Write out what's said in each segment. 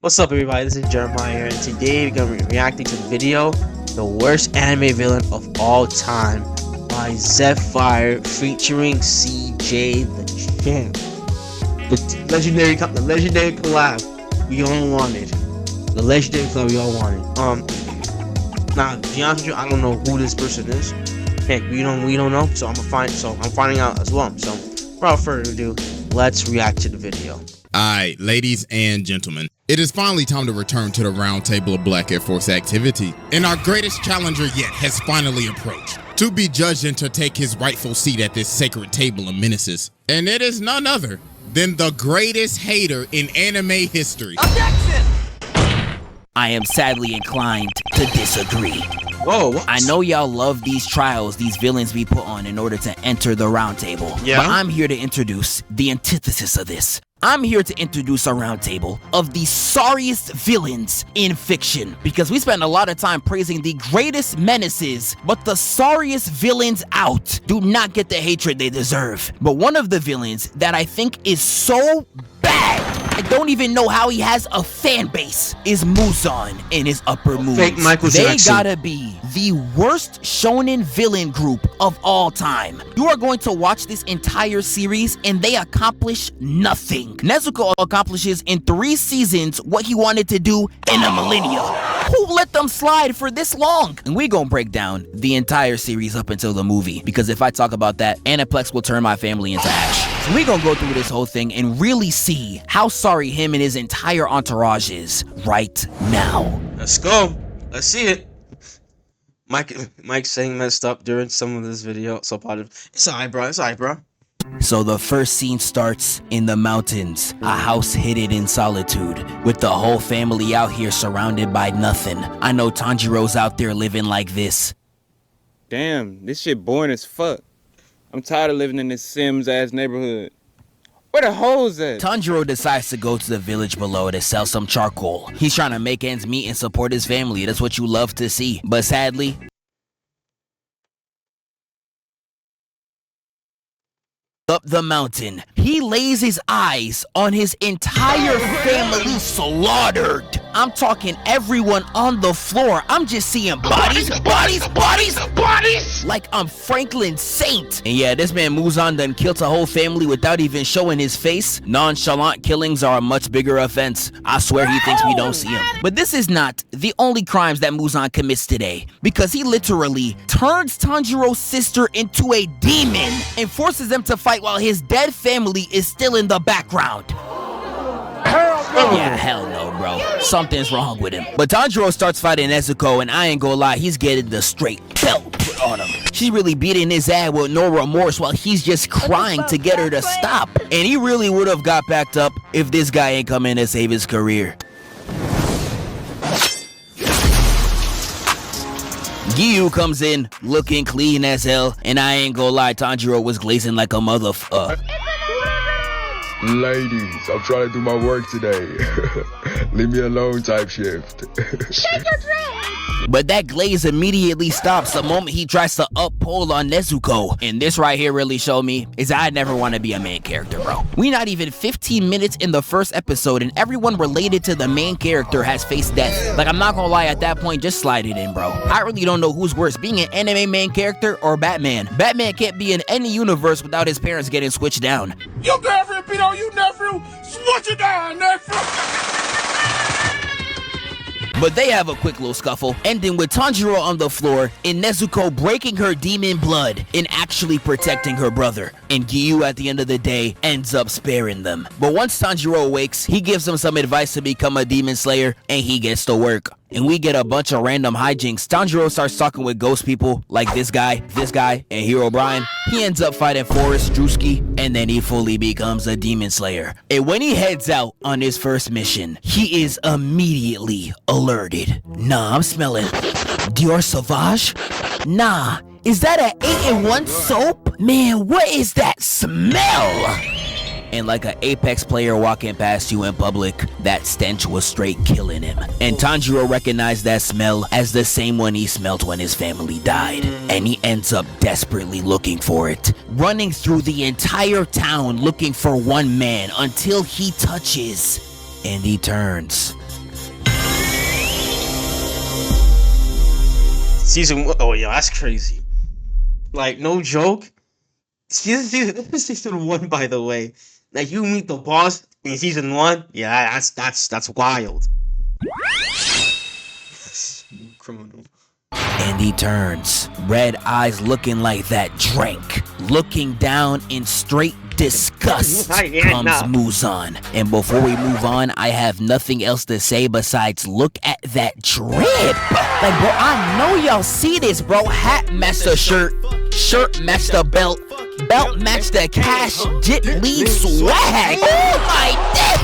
What's up, everybody? This is Jeremiah here, and today we're gonna be reacting to the video "The Worst Anime Villain of All Time" by Zephyr featuring CJ the Champ. The legendary collab we all wanted. The legendary collab we all wanted. Now, to be honest with you, I don't know who this person is. Heck, we don't know. So I'm finding out as well. So, without further ado, let's react to the video. Alright, ladies and gentlemen, it is finally time to return to the round table of Black Air Force activity, and our greatest challenger yet has finally approached, to be judged and to take his rightful seat at this sacred table of menaces. And it is none other than the greatest hater in anime history. Objection! I am sadly inclined to disagree. Whoa, what? I know y'all love these trials these villains be put on in order to enter the round table. Yeah. But I'm here to introduce the antithesis of this. I'm here to introduce a round table of the sorriest villains in fiction, because we spend a lot of time praising the greatest menaces, but the sorriest villains out do not get the hatred they deserve. But one of the villains that I think is so bad, I don't even know how he has a fan base, is Muzan in his upper moons. Fake Michael They Jackson. gotta be the worst shonen villain group of all time. You are going to watch this entire series and they accomplish nothing. Nezuko accomplishes in 3 seasons what he wanted to do in a millennia. Who let them slide for this long? And we gonna break down the entire series up until the movie, because if I talk about that, Aniplex will turn my family into ash. So we gonna go through this whole thing and really see how sorry him and his entire entourage is right now. Let's go. Let's see it. Mike saying messed up during some of this video, so part of it's alright, bro. It's alright, bro. So the first scene starts in the mountains, a house hidden in solitude, with the whole family out here surrounded by nothing. I know Tanjiro's out there living like this. Damn, this shit boring as fuck. I'm tired of living in this Sims-ass neighborhood. Where the hoes at? Tanjiro decides to go to the village below to sell some charcoal. He's trying to make ends meet and support his family. That's what you love to see. But sadly, up the mountain, he lays his eyes on his entire family slaughtered. I'm talking everyone on the floor. I'm just seeing bodies. Like I'm Franklin Saint. And yeah, this man Muzan done killed a whole family without even showing his face. Nonchalant killings are a much bigger offense. I swear he thinks we don't see him. But this is not the only crimes that Muzan commits today, because he literally turns Tanjiro's sister into a demon and forces them to fight while his dead family is still in the background. Yeah, hell no, bro. Something's wrong with him. But Tanjiro starts fighting Nezuko, and I ain't gonna lie, he's getting the straight belt put on him. She's really beating his ass with no remorse while he's just crying to get her to stop. And he really would have got backed up if this guy ain't come in to save his career. Giyu comes in looking clean as hell, and I ain't gonna lie, Tanjiro was glazing like a motherfucker. Ladies, I'm trying to do my work today. Leave me alone type shift. Shake your dress! But that glaze immediately stops the moment he tries to uphold on Nezuko. And this right here really showed me is I never want to be a main character, bro. We not even 15 minutes in the first episode and everyone related to the main character has faced death. Like, I'm not gonna lie, at that point, just slide it in, bro. I really don't know who's worse, being an anime main character or Batman. Batman can't be in any universe without his parents getting switched down. Your girlfriend beat on you, nephew? Switch it down, nephew! But they have a quick little scuffle, ending with Tanjiro on the floor and Nezuko breaking her demon blood and actually protecting her brother. And Giyu at the end of the day ends up sparing them. But once Tanjiro awakes, he gives them some advice to become a demon slayer and he gets to work. And we get a bunch of random hijinks. Tanjiro starts talking with ghost people like this guy, and Hero Brian. He ends up fighting Forrest Drewski, and then he fully becomes a demon slayer. And when he heads out on his first mission, he is immediately alerted. Nah, I'm smelling Dior Sauvage? Nah, is that an 8-in-1 soap? Man, what is that smell? And like an Apex player walking past you in public, that stench was straight killing him. And Tanjiro recognized that smell as the same one he smelled when his family died. And he ends up desperately looking for it, running through the entire town looking for one man until he touches and he turns Season 1. Oh, yeah, that's crazy. Like, no joke. Season 1, by the way. Like, you meet the boss in season 1. Yeah, that's wild. Criminal. And he turns, red eyes looking like that drink. Looking down in straight disgust comes Muzan. And before we move on, I have nothing else to say besides look at that drip. Like, bro, I know y'all see this, bro. Hat match the shirt, shirt match the belt, belt match the cash, jit lead swag. Oh my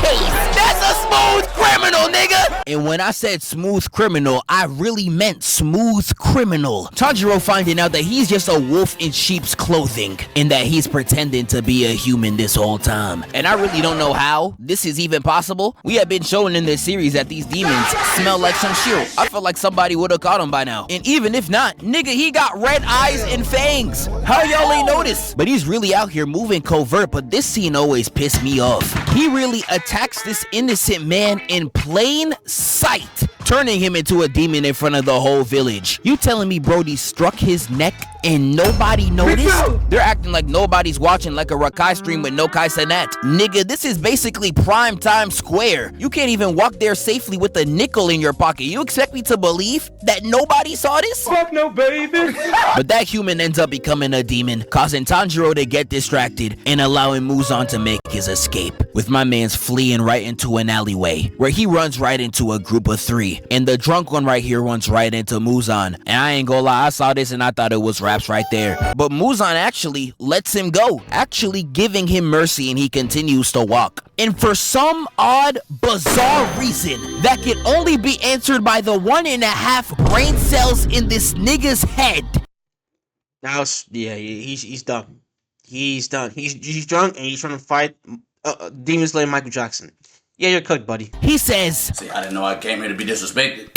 days! That's a smooth criminal, nigga! And when I said smooth criminal, I really meant smooth criminal. Tanjiro finding out that he's just a wolf in sheep's clothing and that he's pretending to be a human this whole time. And I really don't know how this is even possible. We have been shown in this series that these demons smell like some shit. I feel like somebody would have caught him by now. And even if not, nigga, he got red eyes and fangs. How y'all ain't noticed? But he's really out here moving covert, but this scene always pissed me off. He really attacks this innocent man in plain sight, turning him into a demon in front of the whole village. You telling me Brody struck his neck and nobody noticed? They're acting like nobody's watching, like a Rakai stream with no Kai Sanet. Nigga, this is basically prime time square. You can't even walk there safely with a nickel in your pocket. You expect me to believe that nobody saw this? Fuck no, baby. But that human ends up becoming a demon, causing Tanjiro to get distracted and allowing Muzan to make his escape, with my man's fleeing right into an alleyway where he runs right into a group of 3, and the drunk one right here runs right into Muzan. And I ain't gonna lie, I saw this and I thought it was raps right there, but Muzan actually lets him go, actually giving him mercy, and he continues to walk. And for some odd, bizarre reason that can only be answered by the 1.5 brain cells in this nigga's head. Now, yeah, he's done. He's done. He's drunk and he's trying to fight Demon Slayer Michael Jackson. Yeah, you're cooked, buddy. He says, "See, I didn't know I came here to be disrespected."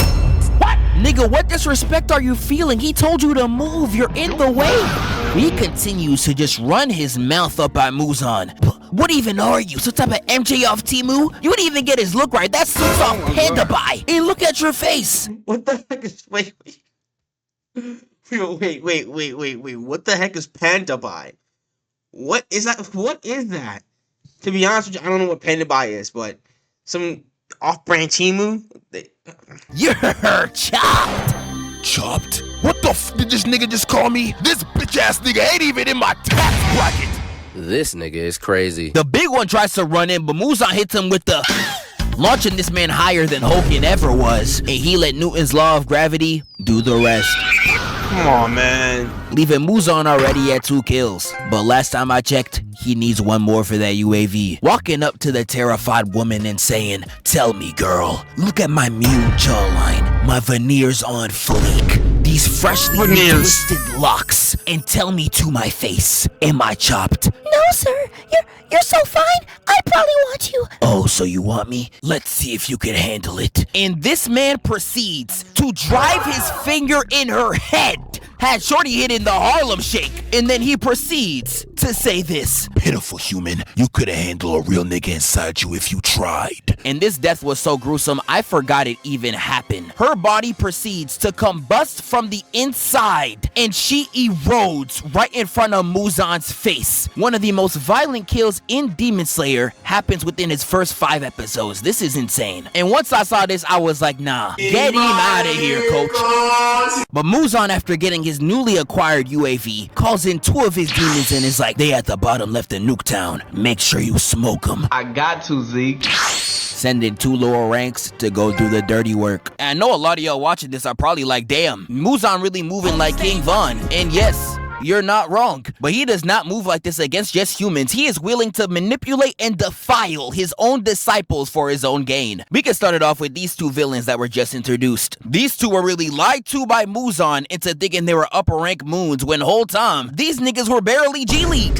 What? Nigga, what disrespect are you feeling? He told you to move. You're in the way. He continues to just run his mouth up at Muzan. What even are you? Some type of MJ off Timu? You wouldn't even get his look right. That's some off Panda Buy. Hey, look at your face. What the heck is... Wait. What the heck is Panda Buy? What is that? What is that? To be honest with you, I don't know what Panda Buy is, but some off-brand Timu. You're chopped. Chopped? What the f did this nigga just call me? This bitch-ass nigga ain't even in my tax bracket. This nigga is crazy. The big one tries to run in, but Muzan hits him with the... launching this man higher than Hogan ever was. And he let Newton's law of gravity do the rest. Come on, man. Leaving Muzan already at 2 kills. But last time I checked, he needs 1 more for that UAV. Walking up to the terrified woman and saying, "Tell me, girl, look at my mute jawline, my veneers on fleek, these freshly twisted locks, and tell me to my face, am I chopped?" "No, sir. You're so fine. I probably want you." "Oh, so you want me? Let's see if you can handle it." And this man proceeds to drive his finger in her head. Had Shorty hit in the Harlem Shake. And then he proceeds to say this: "Pitiful human, you could've handled a real nigga inside you if you tried." And this death was so gruesome, I forgot it even happened. Her body proceeds to combust from the inside, and she erodes right in front of Muzan's face. One of the most violent kills in Demon Slayer happens within its first 5 episodes. This is insane. And once I saw this, I was like, nah, get him out of here, coach. But Muzan, after getting his newly acquired UAV, calls in 2 of his demons and is like, "They at the bottom left in Nuketown. Make sure you smoke them." I got to, Zeke. Sending 2 lower ranks to go do the dirty work. And I know a lot of y'all watching this are probably like, damn, Muzan really moving like King Von. And yes, you're not wrong, but he does not move like this against just humans. He is willing to manipulate and defile his own disciples for his own gain. We can start it off with these 2 villains that were just introduced. These 2 were really lied to by Muzan into thinking they were upper rank moons, when whole time these niggas were barely G-League.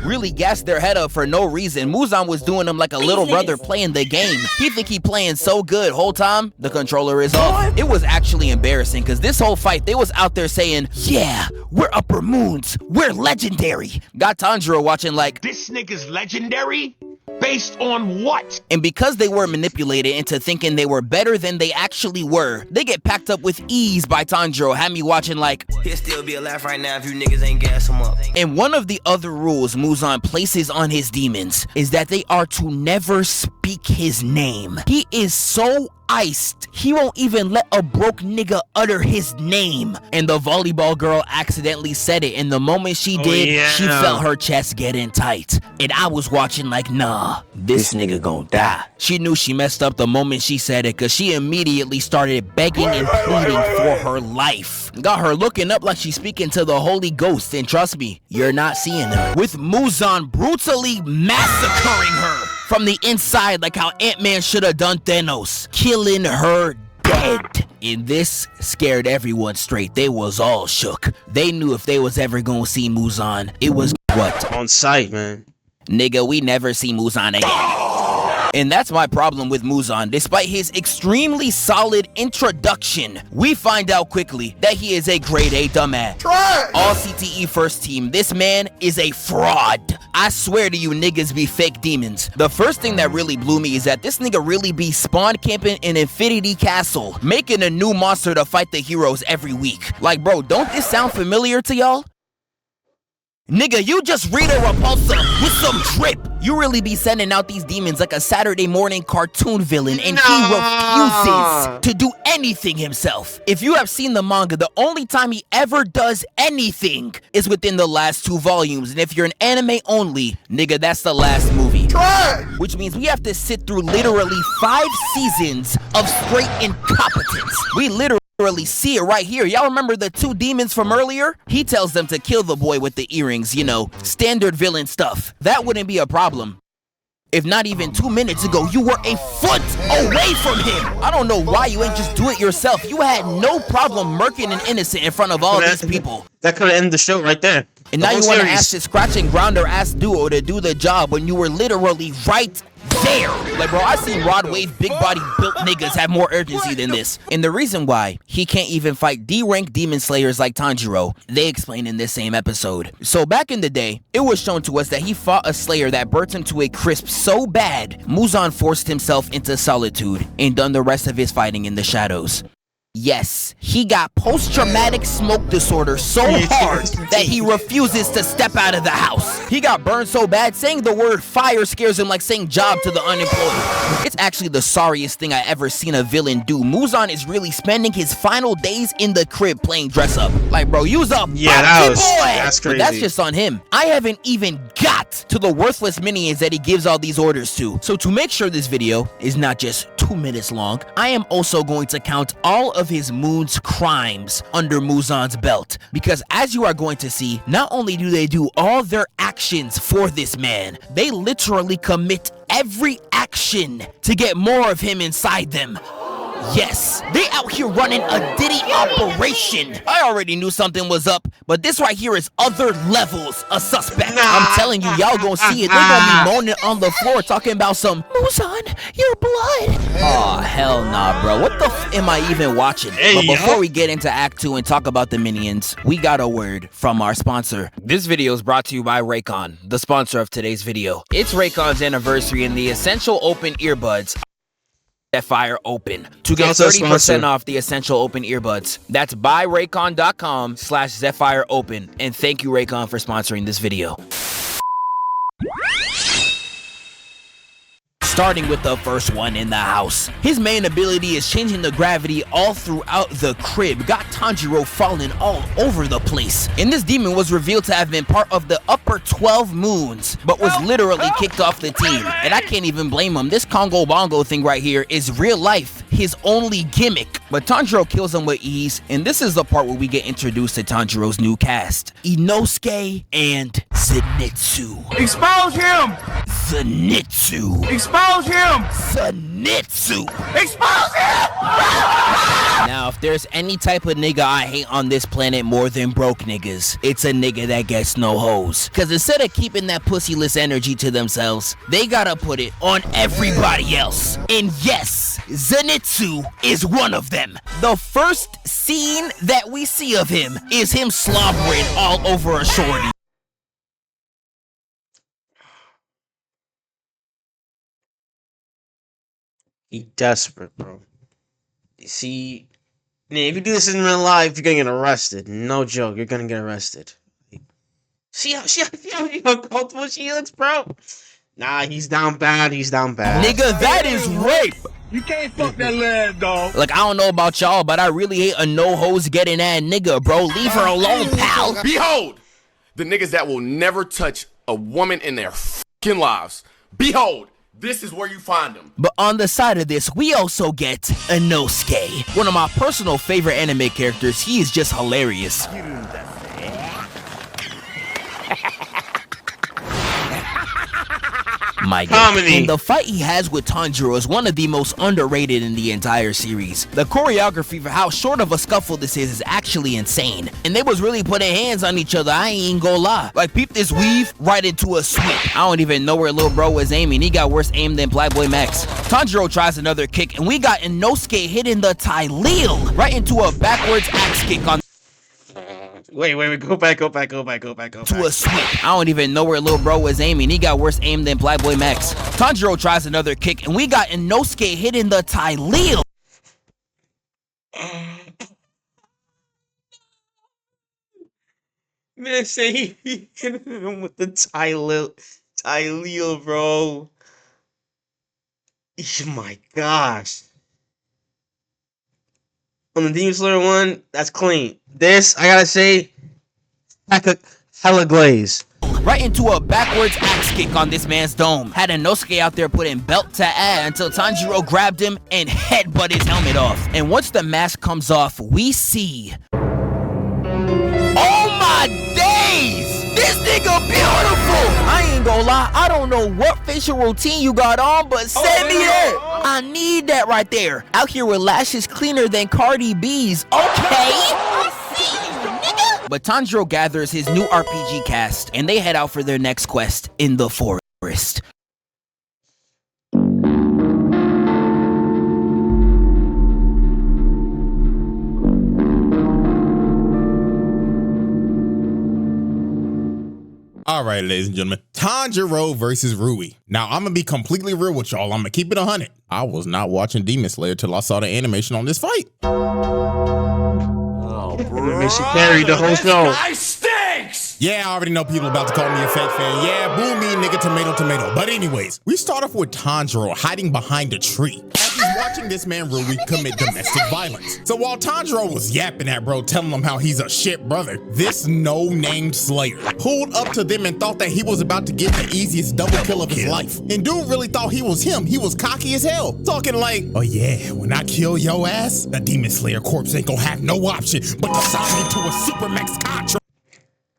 Really gassed their head up for no reason. Muzan was doing them like a little brother playing the game. He think he playing so good, whole time the controller is off. It was actually embarrassing, because this whole fight they was out there saying, "Yeah, we're upper moons, we're legendary." Got Tanjiro watching like, "This nigga's legendary? Based on what? And because they were manipulated into thinking they were better than they actually were, they get packed up with ease by Tanjiro, had me watching like, he'll still be alive right now if you niggas ain't gas him up. And one of the other rules Muzan places on his demons is that they are to never speak his name. He is so iced, he won't even let a broke nigga utter his name. And the volleyball girl accidentally said it, and the moment she did, she felt her chest getting tight. And I was watching like, nah, this nigga gon' die. She knew she messed up the moment she said it, cause she immediately started begging and pleading for her life. Got her looking up like she's speaking to the Holy Ghost, and trust me, you're not seeing her. With Muzan brutally massacring her from the inside like how Ant-Man should have done Thanos, killing her dead. And this scared everyone straight. They was all shook. They knew if they was ever gonna see Muzan, it was what? On sight, man. Nigga, we never see Muzan again. And that's my problem with Muzan. Despite his extremely solid introduction, we find out quickly that he is a grade A dumbass. All CTE first team, this man is a fraud. I swear to you, niggas be fake demons. The first thing that really blew me is that this nigga really be spawn camping in Infinity Castle, making a new monster to fight the heroes every week. Like, bro, don't this sound familiar to y'all? Nigga, you just read a repulsor with some drip. You really be sending out these demons like a Saturday morning cartoon villain, and he refuses to do anything himself. If you have seen the manga, the only time he ever does anything is within the last 2 volumes. And if you're an anime only, nigga, that's the last movie. Which means we have to sit through literally 5 seasons of straight incompetence. We literally see it right here. Y'all remember the 2 demons from earlier? He tells them to kill the boy with the earrings, you know, standard villain stuff. That wouldn't be a problem if not even 2 minutes ago you were a foot away from him. I don't know why you ain't just do it yourself. You had no problem murking an innocent in front of all these people. That could end the show right there. And now you want to ask this scratching grounder ass duo to do the job when you were literally right there. Like, bro, I seen Rod Wave big body built niggas have more urgency than this. And the reason why he can't even fight D-rank demon slayers like Tanjiro, they explain in this same episode. So back in the day, it was shown to us that he fought a slayer that burnt him to a crisp so bad, Muzan forced himself into solitude and done the rest of his fighting in the shadows. Yes, he got post-traumatic smoke disorder so hard that he refuses to step out of the house. He got burned so bad, saying the word fire scares him like saying job to the unemployed. It's actually the sorriest thing I ever seen a villain do. Muzan is really spending his final days in the crib playing dress up. Like, bro, you's a that's crazy. But that's just on him. I haven't even got to the worthless minions that he gives all these orders to. So to make sure this video is not just 2 minutes long, I am also going to count all of his moon's crimes under Muzan's belt, because as you are going to see, not only do they do all their actions for this man, they literally commit every action to get more of him inside them. Yes, they out here running a Diddy operation. I already knew something was up, but this right here is other levels of suspect. I'm telling you, y'all gonna see it. They gonna be moaning on the floor talking about some Muzan, your blood. Oh, hell nah, bro. What the f am I even watching? But before we get into Act 2 and talk about the minions, we got a word from our sponsor. This video is brought to you by Raycon, the sponsor of today's video. It's Raycon's anniversary, and the Essential Open earbuds Zephyr Open. To get 30% off the Essential Open earbuds, that's buyraycon.com/Zephyr Open. And thank you, Raycon, for sponsoring this video. Starting with the first one in the house. His main ability is changing the gravity all throughout the crib. Got Tanjiro falling all over the place. And this demon was revealed to have been part of the upper 12 moons, but was literally kicked off the team. And I can't even blame him. This Congo Bongo thing right here is real life, his only gimmick. But Tanjiro kills him with ease, and this is the part where we get introduced to Tanjiro's new cast, Inosuke and Zenitsu. Expose him! Zenitsu. Expose him! Zenitsu. Expose him! Now, if there's any type of nigga I hate on this planet more than broke niggas, it's a nigga that gets no hoes. Cause instead of keeping that pussyless energy to themselves, they gotta put it on everybody else. And yes, Zenitsu is one of them. The first scene that we see of him is him slobbering all over a shorty. He desperate, bro. You see, man, if you do this in real life, you're gonna get arrested. No joke, you're gonna get arrested. See how uncomfortable she looks, bro? Nah, he's down bad. He's down bad. Nigga, that is rape. You can't fuck that lad, dog. Like, I don't know about y'all, but I really hate a no hoes getting that nigga, bro. Leave her alone, pal. Behold, the niggas that will never touch a woman in their fucking lives. Behold, this is where you find them. But on the side of this, we also get Inosuke, one of my personal favorite anime characters. He is just hilarious. My God. And the fight he has with Tanjiro is one of the most underrated in the entire series. The choreography for how short of a scuffle this is actually insane. And they was really putting hands on each other, I ain't gonna lie. Like, peep this weave right into a sweep. I don't even know where little bro was aiming. He got worse aim than Black Boy Max. Tanjiro tries another kick, and we got Inosuke hitting the Taileel right into a backwards axe kick on Wait, go back. To a sweep. I don't even know where little bro was aiming. He got worse aim than Black Boy Max. Tanjiro tries another kick, and we got Inosuke hitting the Taileel. Man, say he hit him with the Taileel, bro. Oh my gosh. On the Demon Slayer one, that's clean. This, I gotta say, hella glaze. Right into a backwards axe kick on this man's dome. Had Inosuke out there putting belt to ass until Tanjiro grabbed him and headbutt his helmet off. And once the mask comes off, we see... Oh my days! This nigga beautiful! I ain't gonna lie, I don't know what facial routine you got on, but send me that! I need that right there. Out here with lashes cleaner than Cardi B's, okay? But Tanjiro gathers his new RPG cast, and they head out for their next quest in the forest. All right, ladies and gentlemen, Tanjiro versus Rui. Now, I'm going to be completely real with y'all. I'm going to keep it 100. I was not watching Demon Slayer till I saw the animation on this fight. Oh, bro. She carried the whole show. Guy stinks! Yeah, I already know people about to call me a fake fan. Yeah, boo me, nigga, tomato. But anyways, we start off with Tanjiro hiding behind a tree as he's watching this man Rui commit domestic violence. So while Tanjiro was yapping at bro, telling him how he's a shit brother, this no-named slayer pulled up to them and thought that he was about to get the easiest double kill of his life. And dude really thought he was him. He was cocky as hell, talking like, oh yeah, when I kill your ass, the Demon Slayer corpse ain't gonna have no option but to sign me to a Supermax contract.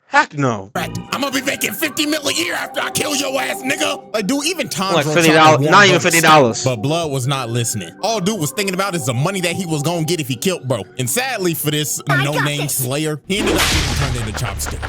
Heck no. I'm gonna be making $50 million a year after I kill your ass, nigga. Like, dude, even Tanjiro like $50, not even $50. But Blood was not listening. All dude was thinking about is the money that he was gonna get if he killed bro. And sadly for this no-name slayer, he ended up getting turned into chopstick.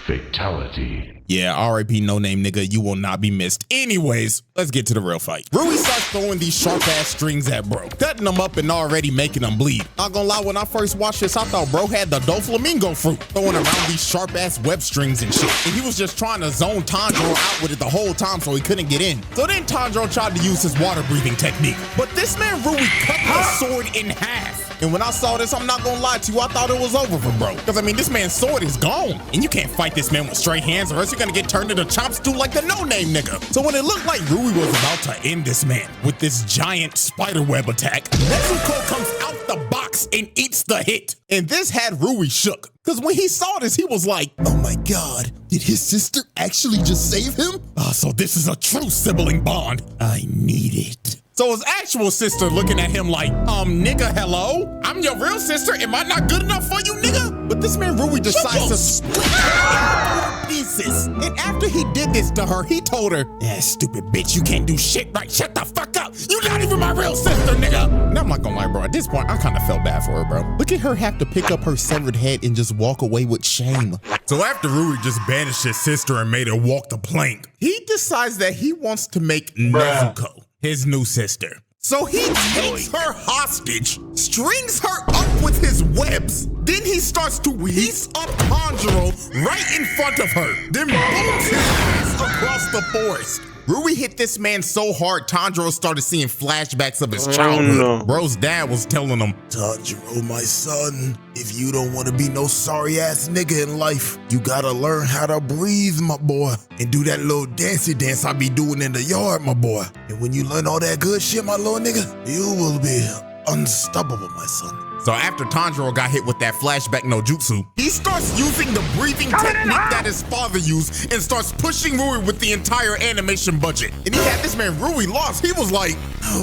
Fatality. Yeah, R.I.P. no-name nigga, you will not be missed. Anyways, let's get to the real fight. Rui starts throwing these sharp-ass strings at bro, cutting them up and already making them bleed. Not gonna lie, when I first watched this, I thought bro had the Doflamingo fruit, throwing around these sharp-ass web strings and shit. And he was just trying to zone Tanjiro out with it the whole time so he couldn't get in. So then Tanjiro tried to use his water-breathing technique. But this man Rui cut the sword in half. And when I saw this, I'm not gonna lie to you, I thought it was over for bro. Because I mean, this man's sword is gone. And you can't fight this man with straight hands or else you're gonna get turned into chop stew like the no-name nigga. So when it looked like Rui was about to end this man with this giant spiderweb attack, Nezuko comes out the box and eats the hit. And this had Rui shook. Because when he saw this, he was like, oh my God, did his sister actually just save him? So this is a true sibling bond. I need it. So his actual sister looking at him like, nigga, hello? I'm your real sister. Am I not good enough for you, nigga? But this man Rui decides to split her into pieces. And after he did this to her, he told her, stupid bitch, you can't do shit right. Shut the fuck up. You're not even my real sister, nigga. And I'm not gonna lie, bro. At this point, I kind of felt bad for her, bro. Look at her have to pick up her severed head and just walk away with shame. So after Rui just banished his sister and made her walk the plank, he decides that he wants to make Nezuko his new sister. So he takes her hostage, strings her up with his webs, then he starts to piece up Tanjiro right in front of her, then booms his ass across the forest. Rui hit this man so hard, Tanjiro started seeing flashbacks of his childhood. no. Bro's dad was telling him, Tanjiro, my son, if you don't want to be no sorry-ass nigga in life, you gotta learn how to breathe, my boy, and do that little dancey dance I be doing in the yard, my boy. And when you learn all that good shit, my little nigga, you will be unstoppable, my son. So after Tanjiro got hit with that flashback no jutsu, he starts using the breathing technique that his father used and starts pushing Rui with the entire animation budget. And he had this man Rui lost. He was like,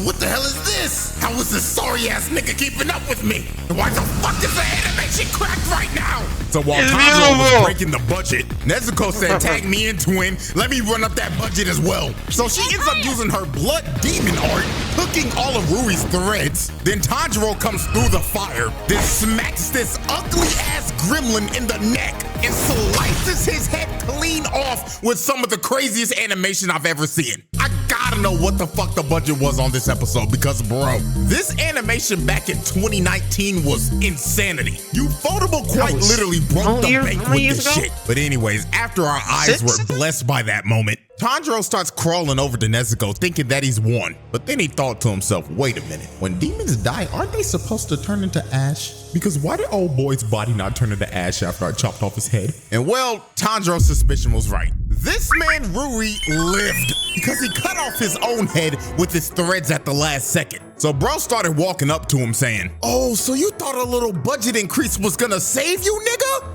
what the hell is this? How is this sorry ass nigga keeping up with me? And why the fuck is the animation cracked right now? So while Tanjiro was breaking the budget, Nezuko said, tag me in, twin. Let me run up that budget as well. So she ends up using her blood demon art, hooking all of Rui's threads. Then Tanjiro comes through the fire, then smacks this ugly ass gremlin in the neck and slices his head clean off with some of the craziest animation I've ever seen. I gotta know what the fuck the budget was on this episode because, bro, this animation back in 2019 was insanity. Ufotable quite literally broke the bank with this shit. But anyways, after our eyes were blessed by that moment, Tanjiro starts crawling over to Nezuko thinking that he's won. But then he thought to himself, wait a minute, when demons die, aren't they supposed to turn into ash? Because why did old boy's body not turn into ash after I chopped off his head? And well, Tanjiro's suspicion was right. This man Rui lived because he cut off his own head with his threads at the last second. So bro started walking up to him saying, oh, so you thought a little budget increase was gonna save you, nigga?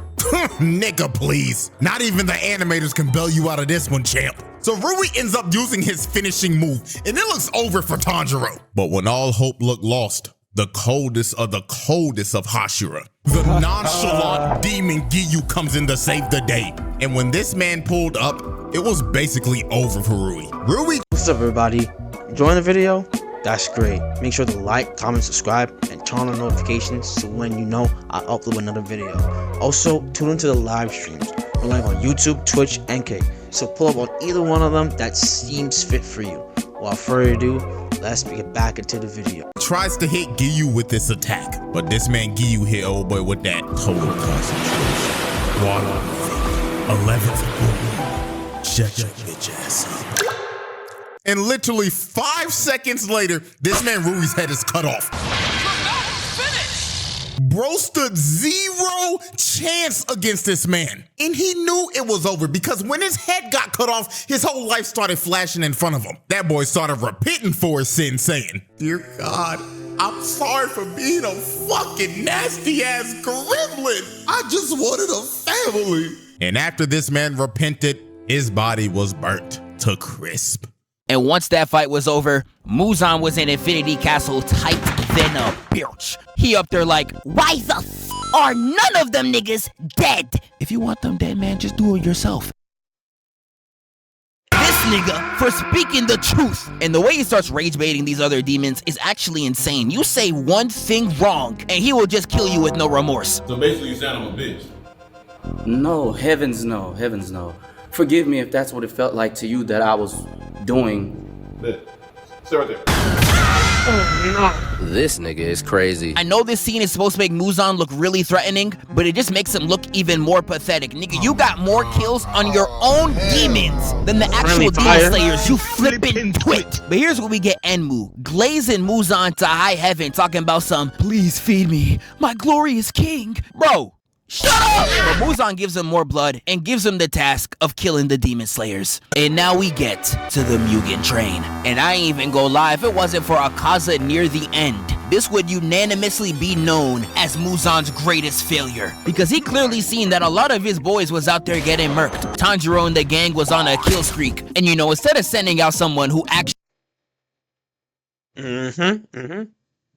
Nigga, please. Not even the animators can bail you out of this one, champ. So Rui ends up using his finishing move, and it looks over for Tanjiro. But when all hope looked lost, the coldest of Hashira, the nonchalant demon Giyu comes in to save the day. And when this man pulled up, it was basically over for Rui. What's up, everybody? Enjoying the video? That's great. Make sure to like, comment, subscribe, and turn on notifications so when you know I upload another video. Also, tune into the live streams. We're live on YouTube, Twitch, and Kick. So pull up on either one of them that seems fit for you. Without further ado, let's get back into the video. Tries to hit Giyu with this attack, but this man Giyu hit old boy with that total concentration. Water, 11th, shut your bitch ass up. And literally 5 seconds later, this man Rui's head is cut off. Bro stood 0 chance against this man. And he knew it was over because when his head got cut off, his whole life started flashing in front of him. That boy started repenting for his sin, saying, dear God, I'm sorry for being a fucking nasty ass gremlin. I just wanted a family. And after this man repented, his body was burnt to crisp. And once that fight was over, Muzan was in Infinity Castle tight than a bitch. He up there like, why the f are none of them niggas dead? If you want them dead, man, just do it yourself. This nigga for speaking the truth. And the way he starts rage baiting these other demons is actually insane. You say one thing wrong and he will just kill you with no remorse. So basically you saying I'm a bitch? No, heavens no, heavens no. Forgive me if that's what it felt like to you that I was doing. Stay right there. Oh, no. This nigga is crazy. I know this scene is supposed to make Muzan look really threatening, but it just makes him look even more pathetic. Nigga, you got more kills on your own demons than the actual demon slayers, you flippin' twit. But here's where we get Enmu, glazing Muzan to high heaven, talking about some, please feed me, my glorious king. Bro, shut up! But Muzan gives him more blood and gives him the task of killing the demon slayers. And now we get to the Mugen train. And I ain't even gonna lie, if it wasn't for Akaza near the end, this would unanimously be known as Muzan's greatest failure. Because he clearly seen that a lot of his boys was out there getting murked. Tanjiro and the gang was on a kill streak. And you know, instead of sending out someone who actually...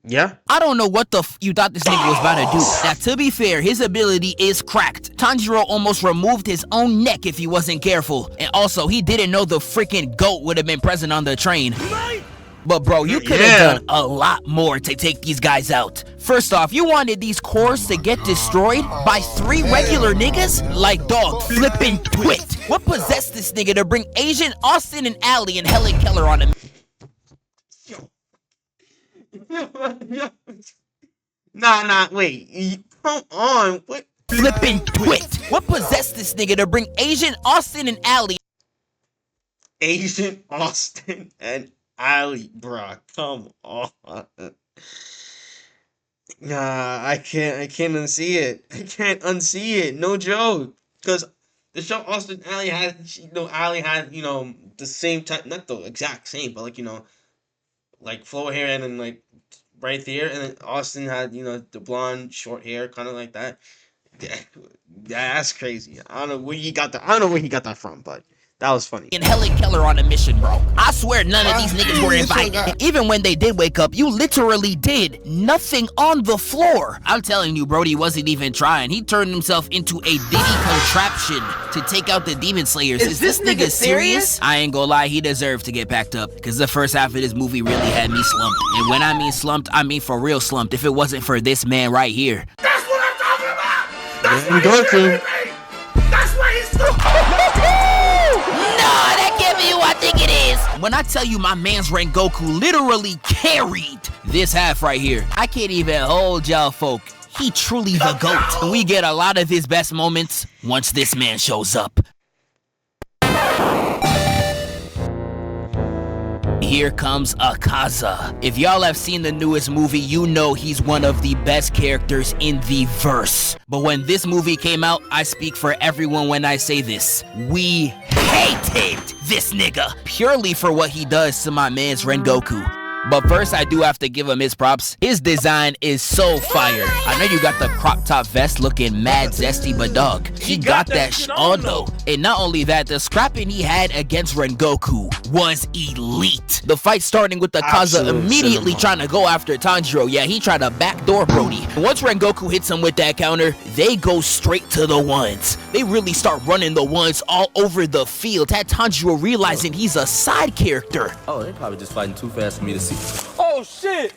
Yeah. I don't know what the f you thought this nigga was about to do. Now, to be fair, his ability is cracked. Tanjiro almost removed his own neck if he wasn't careful. And also, he didn't know the freaking goat would have been present on the train. But bro, you could have done a lot more to take these guys out. First off, you wanted these cores to get destroyed by 3 regular niggas? Like dog, flippin' twit. What possessed this nigga to bring Asian, Austin, and Allie and Helen Keller on him? Nah, wait. Come on. What? Flippin' twit. What possessed this nigga to bring Asian, Austin, and Allie? Agent Austin and Ali, bruh. Come on. Nah, I can't unsee it. I can't unsee it. No joke. Because the show Austin Ali had, Ali had, the same type, not the exact same, but like, like flow hair and then like right there, and then Austin had, the blonde short hair, kind of like that. Yeah, that's crazy. I don't know where he got that. I don't know where he got that from, but that was funny. And Helen Keller on a mission, bro. I swear none of these niggas were invited. Even when they did wake up, you literally did nothing on the floor. I'm telling you, Brody wasn't even trying. He turned himself into a Diddy contraption to take out the Demon Slayers. Is this nigga serious? I ain't gonna lie, he deserved to get packed up, because the first half of this movie really had me slumped. And when I mean slumped, I mean for real slumped, if it wasn't for this man right here. That's what I'm talking about! That's why he's doing. That's why he's That can't be who I think it is. When I tell you my man's Rengoku literally carried this half right here, I can't even hold y'all folk. He truly the GOAT. And we get a lot of his best moments once this man shows up. Here comes Akaza. If y'all have seen the newest movie, you know he's one of the best characters in the verse. But when this movie came out, I speak for everyone when I say this. We hated this nigga purely for what he does to my man's Rengoku. But first, I do have to give him his props. His design is so fire. I know you got the crop top vest looking mad zesty, but dog, he got that shit on though. And not only that, the scrapping he had against Rengoku was elite. The fight starting with Akaza immediately trying to go after Tanjiro. Yeah, he tried to backdoor Brody. Once Rengoku hits him with that counter, they go straight to the ones. They really start running the ones all over the field. Had Tanjiro realizing he's a side character. Oh, they probably just fighting too fast for me to see. Oh shit!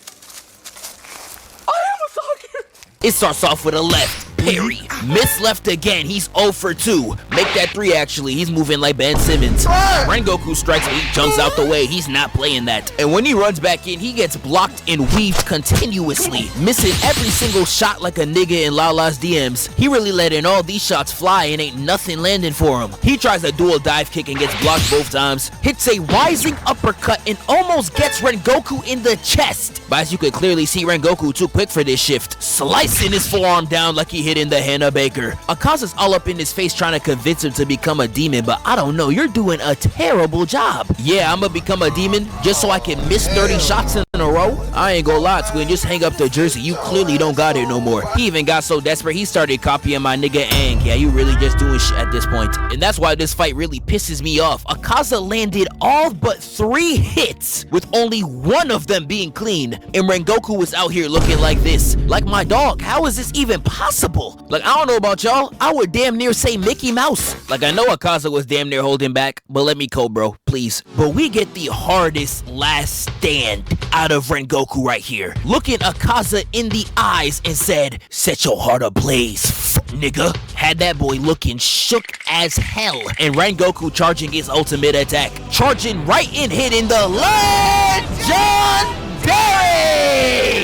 I am a soccer! It starts off with a left. Parry. Miss left again. He's 0 for 2. Make that 3 actually. He's moving like Ben Simmons. Rengoku strikes and he jumps out the way. He's not playing that. And when he runs back in, he gets blocked and weaved continuously, missing every single shot like a nigga in Lala's DMs. He really letting all these shots fly and ain't nothing landing for him. He tries a dual dive kick and gets blocked both times. Hits a rising uppercut and almost gets Rengoku in the chest. But as you could clearly see, Rengoku too quick for this shift, slicing his forearm down like he hit in the Hannah Baker. Akaza's all up in his face trying to convince him to become a demon, but I don't know, you're doing a terrible job. Yeah, I'ma become a demon just so I can miss 30 shots in a row? I ain't gonna lie, twin, just hang up the jersey. You clearly don't got it no more. He even got so desperate, he started copying my nigga Aang. Yeah, you really just doing shit at this point. And that's why this fight really pisses me off. Akaza landed all but 3 hits, with only 1 of them being clean. And Rengoku was out here looking like this. Like my dog, how is this even possible? Like, I don't know about y'all, I would damn near say Mickey Mouse. Like, I know Akaza was damn near holding back, but let me go, bro, please. But we get the hardest last stand out of Rengoku right here. Looking Akaza in the eyes and said, "Set your heart ablaze, nigga." Had that boy looking shook as hell. And Rengoku charging his ultimate attack. Charging right and hitting the legendary!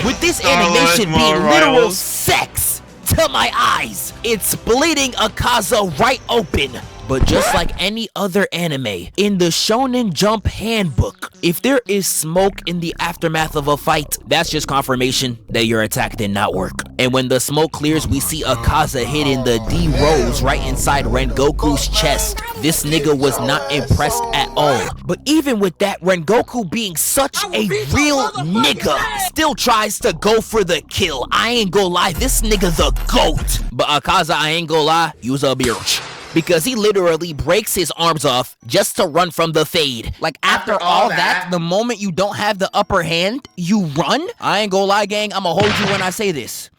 With this animation being literal sex to my eyes. It's bleeding Akaza right open. But just like any other anime, in the Shonen Jump handbook, if there is smoke in the aftermath of a fight, that's just confirmation that your attack did not work. And when the smoke clears, we see Akaza hitting the D-Rose right inside Rengoku's chest. This nigga was not impressed at all. But even with that, Rengoku being such a real nigga, still tries to go for the kill. I ain't gonna lie, this nigga the GOAT. But Akaza, I ain't gonna lie, use a bitch. Because he literally breaks his arms off just to run from the fade. Like, after all that, the moment you don't have the upper hand, you run? I ain't gonna lie, gang, I'ma hold you when I say this.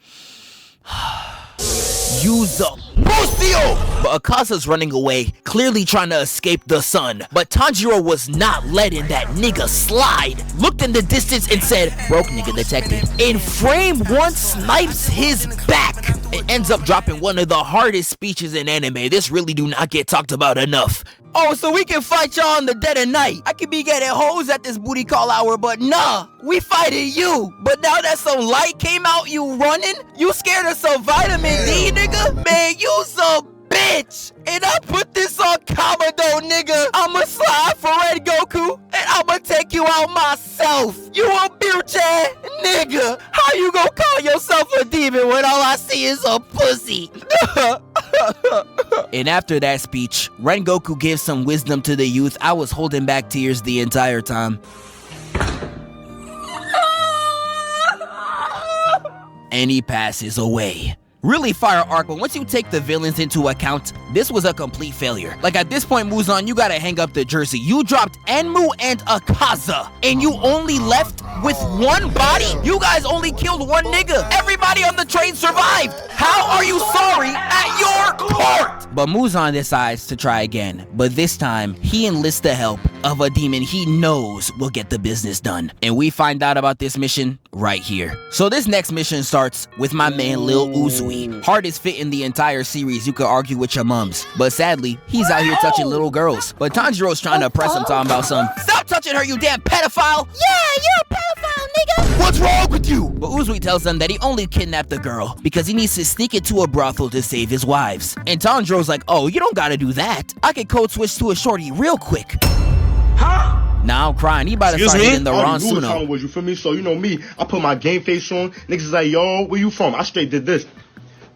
Use the Bustio! But Akaza's running away, clearly trying to escape the sun. But Tanjiro was not letting that nigga slide. Looked in the distance and said, "Broke nigga detected." In frame 1, snipes his back. It ends up dropping one of the hardest speeches in anime. This really do not get talked about enough. "Oh, so we can fight y'all in the dead of night. I could be getting hoes at this booty call hour, but nah, we fighting you. But now that some light came out, you running? You scared of some vitamin D, nigga? Man, you some bitch!" bitch! And I put this on Kamado, nigga! I'ma slide for Red Goku, and I'ma take you out myself! You a bitch ass nigga! How you gonna call yourself a demon when all I see is a pussy? And after that speech, Rengoku gives some wisdom to the youth. I was holding back tears the entire time. And he passes away. Really fire arc, but once you take the villains into account, this was a complete failure. Like at this point, Muzan, you gotta hang up the jersey. You dropped Enmu and Akaza, and you only left with one body? You guys only killed one nigga. Everybody on the train survived. How are you sorry at your court? But Muzan decides to try again, but this time, he enlists the help of a demon he knows will get the business done. And we find out about this mission right here. So this next mission starts with my man Lil Uzui. Hardest fit in the entire series, you could argue with your mums. But sadly, he's out here touching little girls. But Tanjiro's trying to press him, talking about some, stop touching her, you damn pedophile! Yeah, you're a pedophile, nigga! What's wrong with you? But Uzui tells them that he only kidnapped the girl because he needs to sneak into a brothel to save his wives. And Tanjiro's like, oh, you don't gotta do that. I can code switch to a shorty real quick. Huh? Now I'm crying. He about to start hitting the wrong Suno. You feel me? So you know me, I put my game face on. Niggas is like, yo, where you from? I straight did this.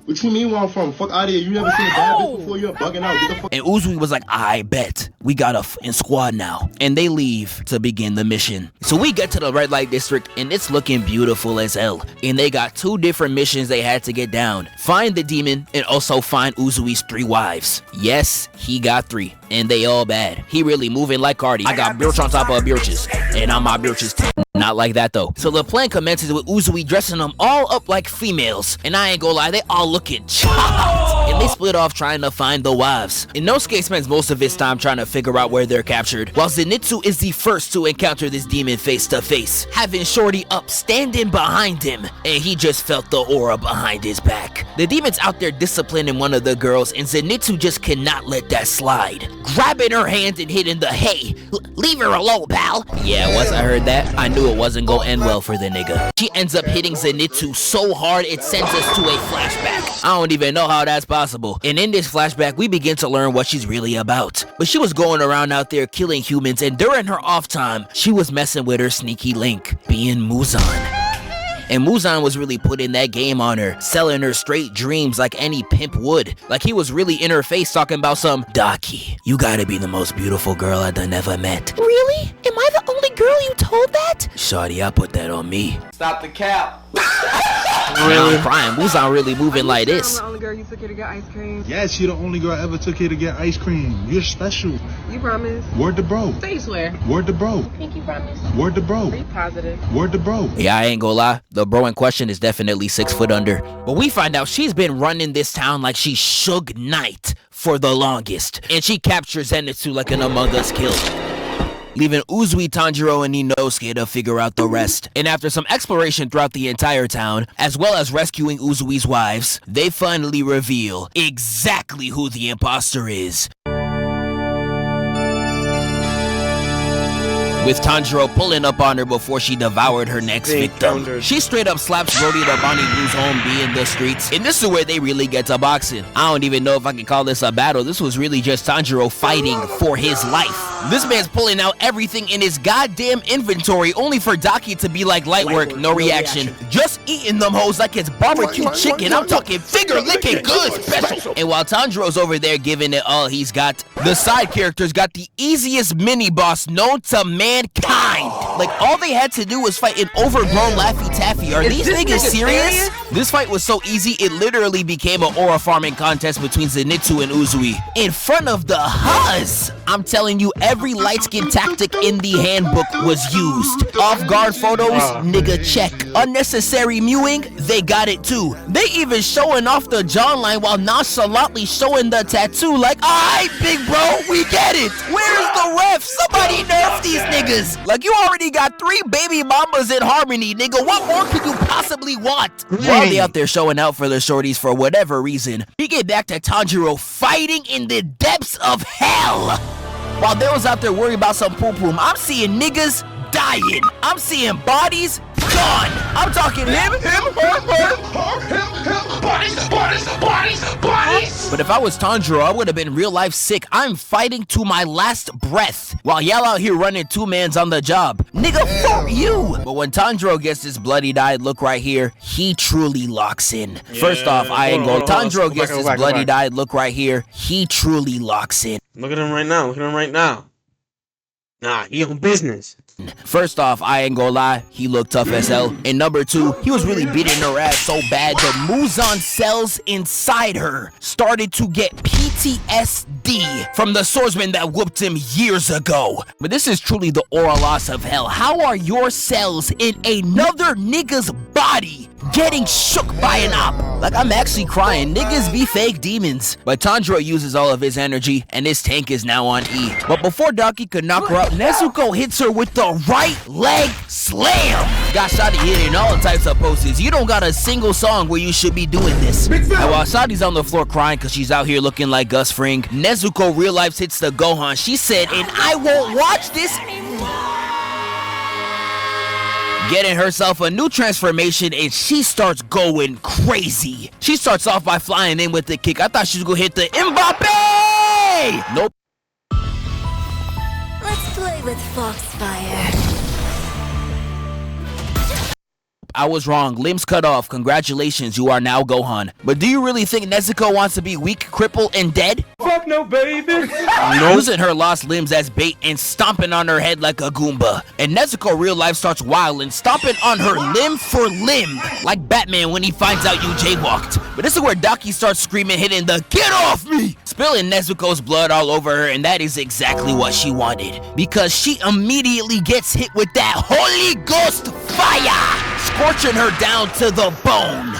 What you mean where I'm from? Fuck out of here. You never seen a bad bitch before? You're bugging out. Get the fuck. And Uzui was like, I bet. We got a in squad now. And they leave to begin the mission. So we get to the red light district and it's looking beautiful as hell. And they got 2 different missions they had to get down. Find the demon and also find Uzui's 3 wives. Yes, he got 3. And they all bad. He really moving like Cardi. I got birch on top of birches. And I'm my birches too. Not like that though. So the plan commences with Uzui dressing them all up like females. And I ain't gonna lie, they all looking chopped. And they split off trying to find the wives. Inosuke spends most of his time trying to figure out where they're captured, while Zenitsu is the first to encounter this demon face to face, having Shorty up standing behind him, and he just felt the aura behind his back. The demon's out there disciplining one of the girls, and Zenitsu just cannot let that slide, grabbing her hands and hitting the, hey, leave her alone, pal. Yeah, once I heard that, I knew it wasn't gonna end well for the nigga. She ends up hitting Zenitsu so hard it sends us to a flashback. I don't even know how that's possible. And in this flashback, we begin to learn what she's really about. But she was going around out there killing humans, and during her off time, she was messing with her sneaky link, being Muzan. And Muzan was really putting that game on her, selling her straight dreams like any pimp would. Like he was really in her face talking about some, Daki, you gotta be the most beautiful girl I done ever met. Really? Am I the only girl you told that? Shawty, I put that on me. Stop the cap. Really? I'm crying. Muzan really moving like this. I'm the only girl you took here to get ice cream. Yes, you're the only girl I ever took here to get ice cream. You're special. You promise? Word to bro. Say you swear. Word to bro. Pinky promise. Word to bro. Are you positive? Word to bro. Yeah, I ain't gonna lie. The bro in question is definitely 6 foot under. But we find out she's been running this town like she's Suge Knight for the longest. And she captures Zenitsu like an Among Us kill, leaving Uzui, Tanjiro, and Inosuke to figure out the rest. And after some exploration throughout the entire town, as well as rescuing Uzui's wives, they finally reveal exactly who the imposter is. With Tanjiro pulling up on her before she devoured her next victim. She straight up slaps Brody the Bonnie Blue's home B in the streets, and this is where they really get to boxing. I don't even know if I can call this a battle. This was really just Tanjiro fighting for his life. This man's pulling out everything in his goddamn inventory only for Daki to be like, light work, no reaction. Just eating them hoes like it's barbecue chicken. I'm talking finger licking good special. And while Tanjiro's over there giving it all he's got, the side characters got the easiest mini boss known to mankind. Like all they had to do was fight an overgrown Laffy Taffy. Are these niggas serious? This fight was so easy it literally became an aura farming contest between Zenitsu and Uzui in front of the Huz. I'm telling you, every light skin tactic in the handbook was used. Off guard photos, nigga check. Unnecessary mewing, they got it too. They even showing off the jawline while nonchalantly showing the tattoo like, alright big bro, we get it. Where's the ref? Somebody nerf these niggas. Like you already got 3 baby mamas in harmony, nigga. What more could you possibly want? While they out there showing out for the shorties for whatever reason, we get back to Tanjiro fighting in the depths of hell. While they was out there worried about some poo-poo, I'm seeing niggas dying. I'm seeing bodies gone. I'm talking him, her, bodies. But if I was Tanjiro, I would have been real life sick. I'm fighting to my last breath while y'all out here running two-mans on the job. Nigga, fuck you! But when Tanjiro gets this bloody-eyed look right here, he truly locks in. First off, I ain't go. Tanjiro gets this bloody-eyed look right here, he truly locks in. Look at him right now. Look at him right now. Nah, he on business. First off, I ain't gonna lie, he looked tough as hell. And number two, he was really beating her ass so bad the Muzan cells inside her started to get PTSD from the swordsman that whooped him years ago. But this is truly the oral loss of hell. How are your cells in another nigga's body getting shook by an op? Like, I'm actually crying. Niggas be fake demons. But Tanjiro uses all of his energy, and his tank is now on E. But before Daki could knock her out, Nezuko hits her with the right leg slam. Got Shadi hitting all types of poses. You don't got a single song where you should be doing this. And while Shadi's on the floor crying because she's out here looking like Gus Fring, Nezuko real life hits the Gohan. She said, and I won't watch this anymore. Getting herself a new transformation, and she starts going crazy. She starts off by flying in with the kick. I thought she was gonna hit the Mbappe! Nope. Let's play with Foxfire. I was wrong. Limbs cut off. Congratulations, you are now Gohan. But do you really think Nezuko wants to be weak, crippled, and dead? Fuck no, baby. Using her lost limbs as bait and stomping on her head like a Goomba. And Nezuko real life starts wilding, stomping on her limb for limb, like Batman when he finds out you jaywalked. But this is where Daki starts screaming, hitting the "Get off me!" spilling Nezuko's blood all over her, and that is exactly what she wanted. Because she immediately gets hit with that Holy Ghost fire, scorching her down to the bone.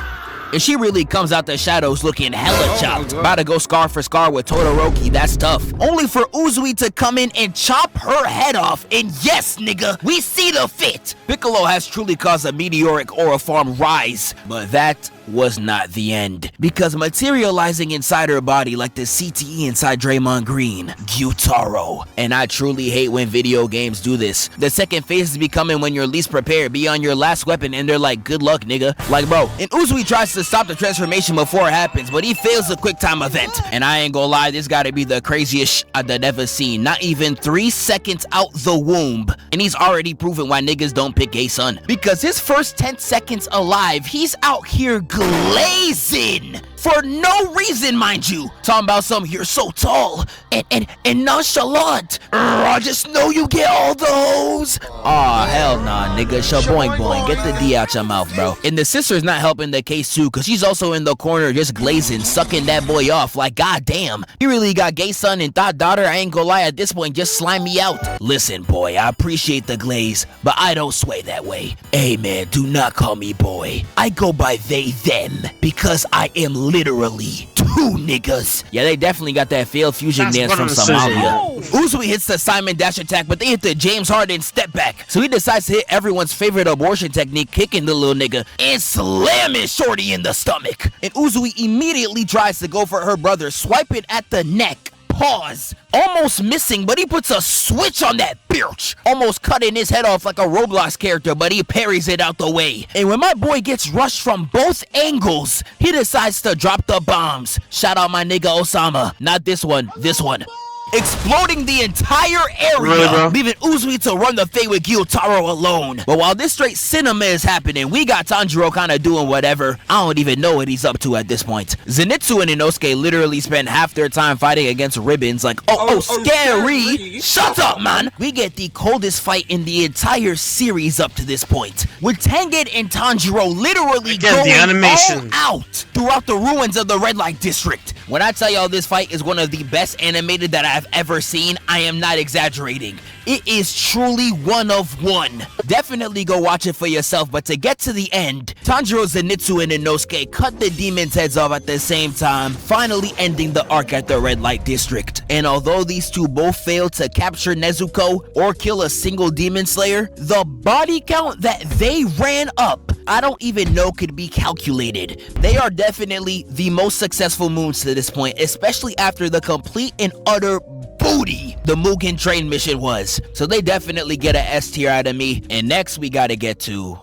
And she really comes out the shadows looking hella chopped. About to go scar for scar with Todoroki, that's tough. Only for Uzui to come in and chop her head off. And yes, nigga, we see the fit. Piccolo has truly caused a meteoric aura farm rise. But that was not the end. Because materializing inside her body like the CTE inside Draymond Green, Gyutaro. And I truly hate when video games do this. The second phase is becoming when you're least prepared, be on your last weapon, and they're like, good luck, nigga. Like, bro, and Uzui tries to stop the transformation before it happens, but he fails the quick time event. And I ain't gonna lie, this gotta be the craziest shit I've ever seen. Not even 3 seconds out the womb, and he's already proven why niggas don't pick gay son. Because his first 10 seconds alive, he's out here glazing for no reason, mind you. Talking about some, you're so tall and nonchalant. I just know you get all the hoes. Aw, hell nah, nigga. Shaboing boing. Get the D out your mouth, bro. And the sister's not helping the case too, cause she's also in the corner just glazing, sucking that boy off like goddamn. He really got gay son and thought daughter. I ain't gonna lie, at this point, just slime me out. Listen, boy, I appreciate the glaze, but I don't sway that way. Hey man, do not call me boy. I go by they, them, because I am literally 2 niggas. Yeah, they definitely got that failed fusion dance from Somalia. Uzui hits the Simon Dash attack, but they hit the James Harden step back. So he decides to hit everyone's favorite abortion technique, kicking the little nigga and slamming Shorty in the stomach. And Uzui immediately tries to go for her brother, swiping at the neck. Pause. Almost missing, but he puts a switch on that bitch. Almost cutting his head off like a Roblox character, but he parries it out the way. And when my boy gets rushed from both angles, he decides to drop the bombs. Shout out my nigga Osama. Not this one, this one. Exploding the entire area, leaving Uzui to run the fade with Gyutaro alone. But while this straight cinema is happening, we got Tanjiro kind of doing whatever. I don't even know what he's up to at this point. Zenitsu and Inosuke literally spend half their time fighting against ribbons like, scary. Shut up, man. We get the coldest fight in the entire series up to this point, with Tengen and Tanjiro literally going all out throughout the ruins of the Red Light District. When I tell y'all this fight is one of the best animated that I've ever seen, I am not exaggerating. It is truly one of one. Definitely go watch it for yourself, but to get to the end, Tanjiro, Zenitsu, and Inosuke cut the demons' heads off at the same time, finally ending the arc at the Red Light District. And although these two both failed to capture Nezuko or kill a single demon slayer, the body count that they ran up, I don't even know could be calculated. They are definitely the most successful moons to this point, especially after the complete and utter booty the Mugen Train mission was. So they definitely get an S tier out of me. And next we gotta get to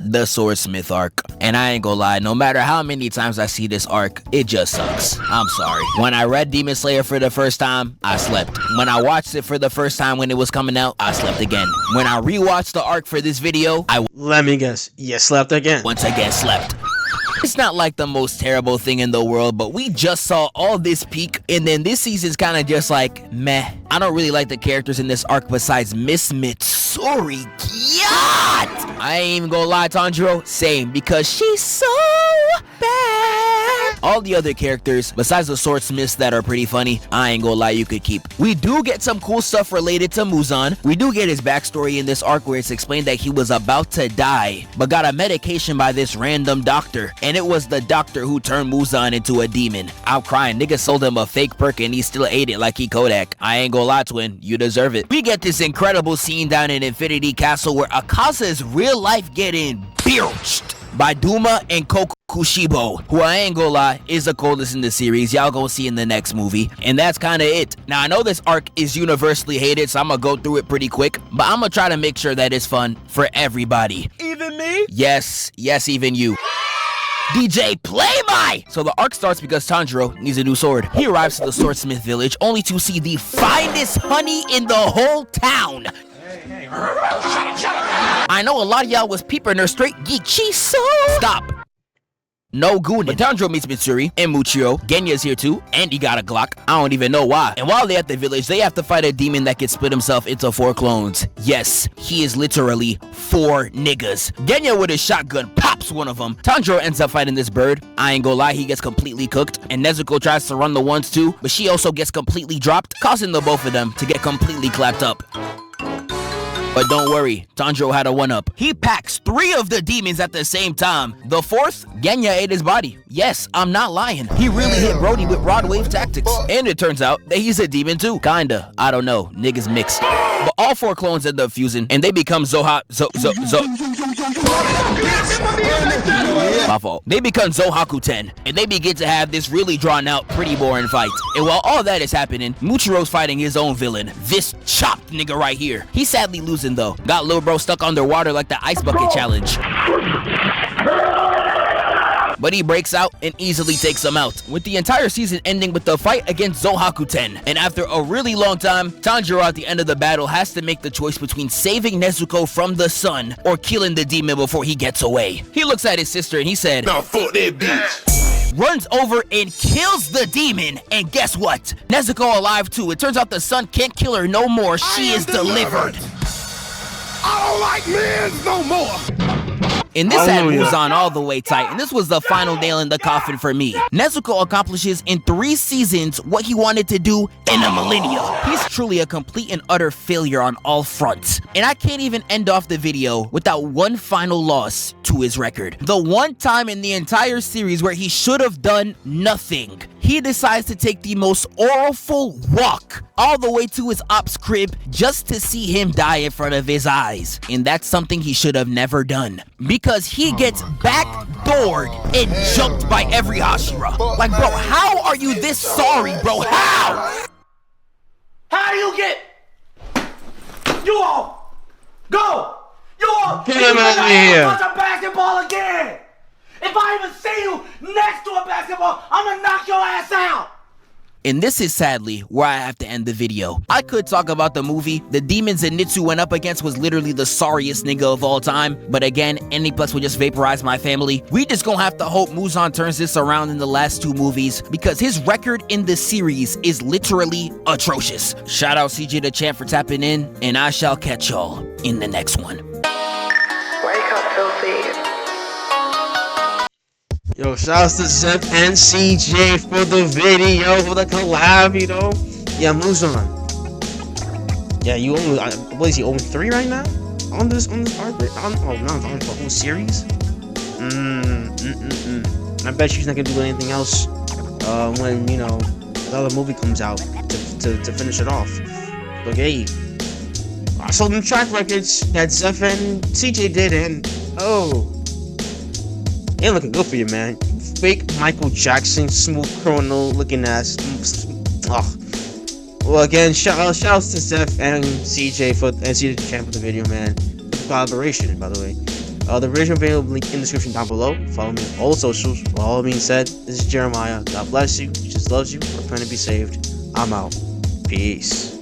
The Swordsmith arc. And I ain't gonna lie, no matter how many times I see this arc, it just sucks. I'm sorry. When I read Demon Slayer for the first time, I slept. When I watched it for the first time when it was coming out, I slept again. When I rewatched the arc for this video, let me guess, you slept again. Once again slept. It's not like the most terrible thing in the world, but we just saw all this peak, and then this season's kind of just like, meh. I don't really like the characters in this arc besides Miss Mitsuri. God! I ain't even gonna lie, Tanjiro, same, because she's so bad. All the other characters, besides the swordsmiths that are pretty funny, I ain't gonna lie, you could keep. We do get some cool stuff related to Muzan. We do get his backstory in this arc where it's explained that he was about to die, but got a medication by this random doctor, and it was the doctor who turned Muzan into a demon. I'm crying, nigga sold him a fake perk and he still ate it like he Kodak. I ain't gonna lie, twin, you deserve it. We get this incredible scene down in Infinity Castle where Akasa's real life getting birched by Duma and Kokushibo, who I ain't gonna lie is the coldest in the series. Y'all gonna see in the next movie, and that's kind of it. Now I know this arc is universally hated, so I'm gonna go through it pretty quick, but I'm gonna try to make sure that it's fun for everybody. Even me? Yes, even you. DJ, play my! So the arc starts because Tanjiro needs a new sword. He arrives to the swordsmith village only to see the finest honey in the whole town. I know a lot of y'all was peeping her straight geek. She's so... Stop. No gooning. But Tanjiro meets Mitsuri and Muchiro. Genya's here too, and he got a Glock. I don't even know why. And while they're at the village, they have to fight a demon that can split himself into 4 clones. Yes, he is literally 4 niggas. Genya with his shotgun pops one of them. Tanjiro ends up fighting this bird. I ain't gonna lie, he gets completely cooked. And Nezuko tries to run the ones too, but she also gets completely dropped, causing the both of them to get completely clapped up. But don't worry, Tanjiro had a 1-up. He packs 3 of the demons at the same time. The 4th, Genya ate his body. Yes, I'm not lying. He really hit Brody with rod wave tactics. And it turns out that he's a demon too. Kinda. I don't know. Niggas mixed. But all 4 clones end up fusing, and they become My fault. They become Zohaku 10, and they begin to have this really drawn out, pretty boring fight. And while all that is happening, Muchiro's fighting his own villain, this chopped nigga right here. He's sadly losing though. Got Lil Bro stuck underwater like the ice bucket challenge. But he breaks out and easily takes him out, with the entire season ending with the fight against Zohaku 10. And after a really long time, Tanjiro at the end of the battle has to make the choice between saving Nezuko from the sun or killing the demon before he gets away. He looks at his sister and he said, "Now fuck that bitch." Runs over and kills the demon, and guess what? Nezuko alive too. It turns out the sun can't kill her no more. She is delivered. I don't like men no more. And this had Muzan all the way tight, and this was the final nail in the coffin for me. Nezuko accomplishes in 3 seasons what he wanted to do in a millennia. He's truly a complete and utter failure on all fronts. And I can't even end off the video without one final loss to his record. The one time in the entire series where he should have done nothing. He decides to take the most awful walk all the way to his op's crib just to see him die in front of his eyes. And that's something he should have never done. Because he gets backdoored and jumped by every Hashira. Like, bro, how are you this sorry, bro? How? How do you get? You all go. You all get him out of here. Touch a basketball again. If I even see you next to a basketball, I'm gonna knock your ass out. And this is sadly where I have to end the video. I could talk about the movie. The demons that Nitsu went up against was literally the sorriest nigga of all time. But again, Aniplex would just vaporize my family. We just gonna have to hope Muzan turns this around in the last 2 movies, because his record in this series is literally atrocious. Shout out CJ the Champ for tapping in, and I shall catch y'all in the next one. Wake up, filthy. Yo, shouts to Zep and CJ for the video, for the collab, you know? Yeah, Muzan. Yeah, you only, what is he, 0-3 right now? On this arc? Oh, no, on the whole series? I bet she's not gonna do anything else, when, you know, the other movie comes out to finish it off. But hey, I sold them track records that Zeph and CJ did, and, oh, ain't looking good for you, man. Fake Michael Jackson, smooth criminal looking ass. Well, again, shouts to Zeph and CJ and CJ the Champ for the video, man. Collaboration, by the way. The original video link in the description down below. Follow me on all socials. With all being said, this is Jeremiah. God bless you. Jesus loves you. Repent and be saved. I'm out. Peace.